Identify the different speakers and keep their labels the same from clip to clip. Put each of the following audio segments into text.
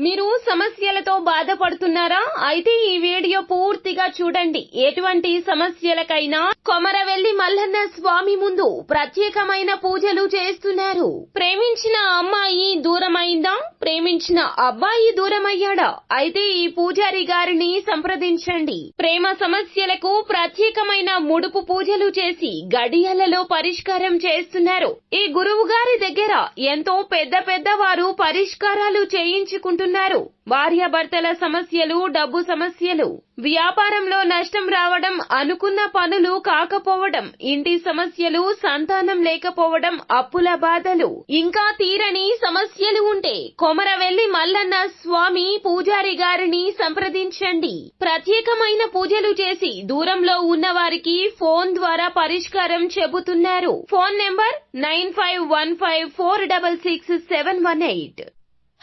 Speaker 1: మీరు సమస్యలతో బాధపడుతున్నారా? అయితే ఈ వీడియో పూర్తిగా చూడండి. ఎటువంటి సమస్యలకైనా కొమరవెల్లి మల్లన్న స్వామి ముందు ప్రత్యేకమైన పూజలు చేస్తున్నారు. ప్రేమించిన అమ్మాయి దూరమైందా? ప్రేమించిన అబ్బాయి దూరమయ్యాడా? అయితే ఈ పూజారి గారిని సంప్రదించండి. ప్రేమ సమస్యలకు ప్రత్యేకమైన ముడుపు పూజలు చేసి గడియలలో పరిష్కారం చేస్తున్నారు. ఈ గురువు గారి దగ్గర ఎంతో పెద్ద వారు పరిష్కారాలు చేయించుకుంటున్నారు. భార్యాభర్తల సమస్యలు, డబ్బు సమస్యలు, వ్యాపారంలో నష్టం రావడం, అనుకున్న పనులు కాకపోవడం, ఇంటి సమస్యలు, సంతానం లేకపోవడం, అప్పుల బాధలు, ఇంకా తీరని సమస్యలు ఉంటే కొమరవెల్లి మల్లన్న స్వామి పూజారి గారిని సంప్రదించండి. ప్రత్యేకమైన పూజలు చేసి దూరంలో ఉన్న వారికి ఫోన్ ద్వారా పరిష్కారం చెబుతున్నారు. Phone number 9515466718.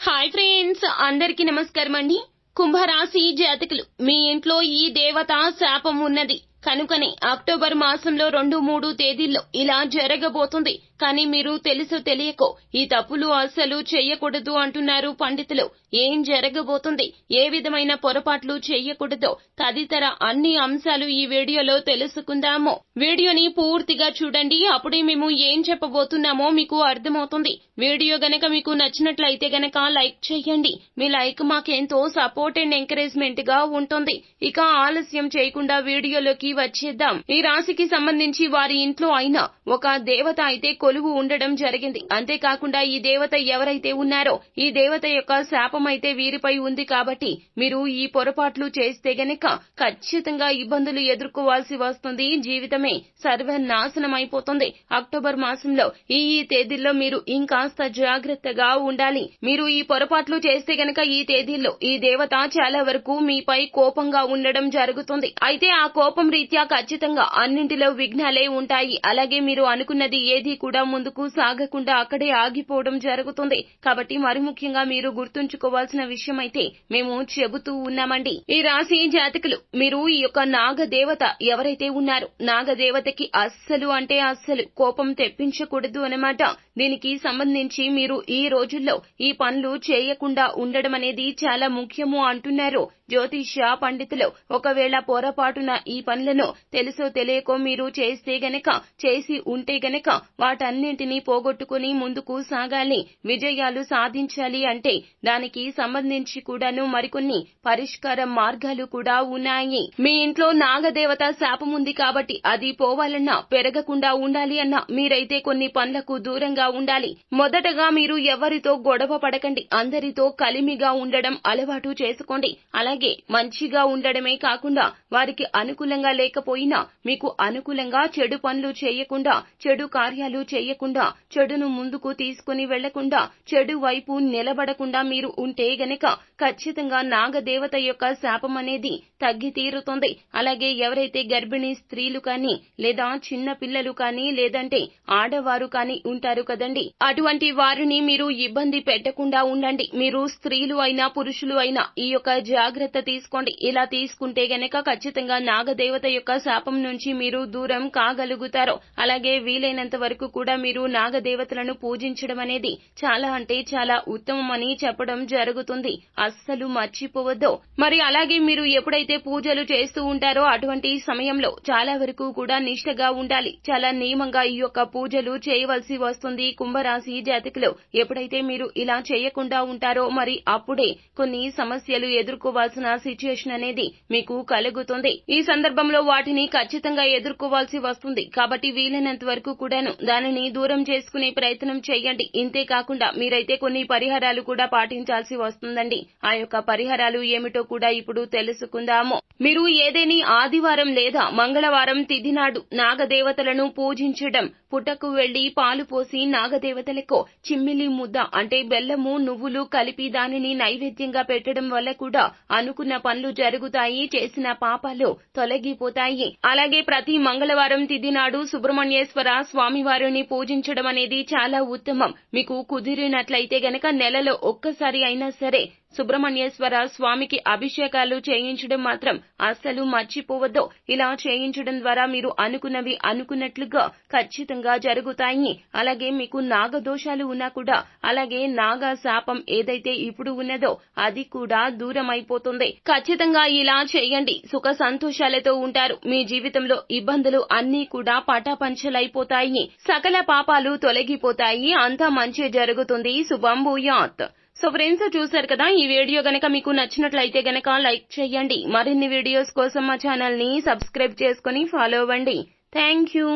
Speaker 1: హాయ్ ఫ్రెండ్స్, అందరికీ నమస్కారం అండి. కుంభరాశి జాతకులు, మీ ఇంట్లో ఈ దేవత శాపం ఉన్నది కనుకనే అక్టోబర్ మాసంలో 2-3 తేదీల్లో ఇలా జరగబోతుంది. కానీ మీరు తెలుసో తెలియకో ఈ తప్పులు అస్సలు చెయ్యకూడదు అంటున్నారు పండితులు. ఏం జరగబోతుంది, ఏ విధమైన పొరపాట్లు చెయ్యకూడదో తదితర అన్ని అంశాలు ఈ వీడియోలో తెలుసుకుందాము. వీడియోని పూర్తిగా చూడండి, అప్పుడే మేము ఏం చెప్పబోతున్నామో మీకు అర్థమవుతుంది. వీడియో గనక మీకు నచ్చినట్లయితే గనక లైక్ చేయండి. మీ లైక్ మాకెంతో సపోర్ట్ అండ్ ఎంకరేజ్మెంట్ గా ఉంటుంది. ఇక ఆలస్యం చేయకుండా వీడియోలోకి వచ్చేద్దాం. ఈ రాశికి సంబంధించి వారి ఇంట్లో అయినా ఒక దేవత అయితే కొలువు ఉండడం జరిగింది. అంతేకాకుండా ఈ దేవత ఎవరైతే ఉన్నారో ఈ దేవత యొక్క శాపం అయితే వీరిపై ఉంది. కాబట్టి మీరు ఈ పొరపాట్లు చేస్తే గనక ఖచ్చితంగా ఇబ్బందులు ఎదుర్కోవాల్సి వస్తుంది. జీవితమే సర్వనాశనం అయిపోతుంది. అక్టోబర్ మాసంలో ఈ తేదీల్లో మీరు ఇంకాస్త జాగ్రత్తగా ఉండాలి. మీరు ఈ పొరపాట్లు చేస్తే గనక ఈ తేదీల్లో ఈ దేవత చాలా వరకు మీపై కోపంగా ఉండడం జరుగుతుంది. అయితే ఆ కోపం రీత్యా ఖచ్చితంగా అన్నింటిలో విఘ్నాలే ఉంటాయి. అలాగే మీరు అనుకున్నది ఏది కూడా ముందుకు సాగకుండా అక్కడే ఆగిపోవడం జరుగుతుంది. కాబట్టి మరి ముఖ్యంగా మీరు గుర్తుంచుకోవాల్సిన విషయం అయితే మేము చెబుతూ ఉన్నామండి. ఈ రాశి జాతకులు, మీరు ఈ యొక్క నాగదేవత ఎవరైతే ఉన్నారో నాగదేవతకి అస్సలు అంటే అస్సలు కోపం తెప్పించకూడదు అన్నమాట. దీనికి సంబంధించి మీరు ఈ రోజుల్లో ఈ పనులు చేయకుండా ఉండడం అనేది చాలా ముఖ్యము అంటున్నారు జ్యోతిష్య పండితులు. ఒకవేళ పొరపాటున ఈ పనులను తెలుసో తెలియకో మీరు చేస్తే గనక, చేసి ఉంటే గనక వాటన్నింటినీ పోగొట్టుకుని ముందుకు సాగాలి, విజయాలు సాధించాలి అంటే దానికి సంబంధించి కూడాను మరికొన్ని పరిష్కార మార్గాలు కూడా ఉన్నాయి. మీ ఇంట్లో నాగదేవత శాపం ఉంది కాబట్టి అది పోవాలన్నా, పెరగకుండా ఉండాలి అన్నా మీరైతే కొన్ని పనులకు దూరంగా ఉండాలి. మొదటగా మీరు ఎవరితో గొడవ పడకండి. అందరితో కలిమిగా ఉండడం అలవాటు చేసుకోండి. అలాగే మంచిగా ఉండడమే కాకుండా వారికి అనుకూలంగా లేకపోయినా మీకు అనుకూలంగా చెడు పనులు చేయకుండా, చెడు కార్యాలు చేయకుండా, చెడును ముందుకు తీసుకుని వెళ్లకుండా, చెడు వైపు నిలబడకుండా మీరు ఉంటే గనక ఖచ్చితంగా నాగదేవత యొక్క శాపం అనేది తగ్గి తీరుతుంది. అలాగే ఎవరైతే గర్భిణీ స్త్రీలు కానీ, లేదా చిన్న పిల్లలు కానీ, లేదంటే ఆడవారు కానీ ఉంటారు కదండి, అటువంటి వారిని మీరు ఇబ్బంది పెట్టకుండా ఉండండి. మీరు స్త్రీలు అయినా పురుషులు అయినా ఈ యొక్క జాగ్రత్త తీసుకోండి. ఇలా తీసుకుంటే గనక ఖచ్చితంగా నాగదేవత యొక్క శాపం నుంచి మీరు దూరం కాగలుగుతారు. అలాగే వీలైనంత వరకు కూడా మీరు నాగదేవతలను పూజించడం అనేది చాలా అంటే చాలా ఉత్తమమని చెప్పడం జరుగుతుంది. అస్సలు మర్చిపోవద్దు. మరి అలాగే మీరు ఎప్పుడైతే పూజలు చేస్తూ ఉంటారో అటువంటి సమయంలో చాలా వరకు కూడా నిష్ఠగా ఉండాలి. చాలా నియమంగా ఈ యొక్క పూజలు చేయవలసి వస్తుంది. కుంభరాశి జాతకులు, ఎప్పుడైతే మీరు ఇలా చేయకుండా ఉంటారో మరి అప్పుడే కొన్ని సమస్యలు ఎదుర్కోవాల్సిన సిచ్యుయేషన్ అనేది మీకు కలుగుతుంది. ఈ సందర్భంలో వాటిని ఖచ్చితంగా ఎదుర్కోవాల్సి వస్తుంది. కాబట్టి వీలైనంత వరకు కూడాను దానిని దూరం చేసుకునే ప్రయత్నం చేయండి. ఇంతే కాకుండా మీరైతే కొన్ని పరిహారాలు కూడా పాటించాల్సి వస్తుందండి. ఆ యొక్క పరిహారాలు ఏమిటో కూడా ఇప్పుడు తెలుసుకుందాము. మీరు ఏదేని ఆదివారం లేదా మంగళవారం తిథి నాడు నాగదేవతలను పూజించడం, పుట్టకు వెళ్లి పాలు పోసి నాగదేవతలకు చిమ్మిలి ముద్ద అంటే బెల్లము, నువ్వులు కలిపి దానిని నైవేద్యంగా పెట్టడం వల్ల కూడా అనుకున్న పనులు జరుగుతాయి, చేసిన పాపాలు తొలగిపోతాయి. అలాగే ప్రతి మంగళవారం తిథి నాడు సుబ్రహ్మణ్యేశ్వర స్వామివారిని పూజించడం అనేది చాలా ఉత్తమం. మీకు కుదిరినట్లయితే గనక నెలలో ఒక్కసారి అయినా సరే సుబ్రహ్మణ్యేశ్వర స్వామికి అభిషేకాలు చేయించడం మాత్రం అస్సలు మర్చిపోవద్దు. ఇలా చేయించడం ద్వారా మీరు అనుకున్నవి అనుకున్నట్లుగా ఖచ్చితంగా జరుగుతాయి. అలాగే మీకు నాగదోషాలు ఉన్నా కూడా, అలాగే నాగ శాపం ఏదైతే ఇప్పుడు ఉన్నదో అది కూడా దూరం అయిపోతుంది. ఖచ్చితంగా ఇలా చేయండి. సుఖ సంతోషాలతో ఉంటారు. మీ జీవితంలో ఇబ్బందులు అన్నీ కూడా పటాపంచలైపోతాయి. సకల పాపాలు తొలగిపోతాయి. అంతా మంచి జరుగుతుంది. శుభం భూయాత్. సో ఫ్రెండ్స్, చూశారు కదా, ఈ వీడియో గనక మీకు నచ్చినట్లయితే గనక లైక్ చేయండి. మరిన్ని వీడియోస్ కోసం మా ఛానల్ ని సబ్స్క్రైబ్ చేసుకుని ఫాలో అవ్వండి. Thank you.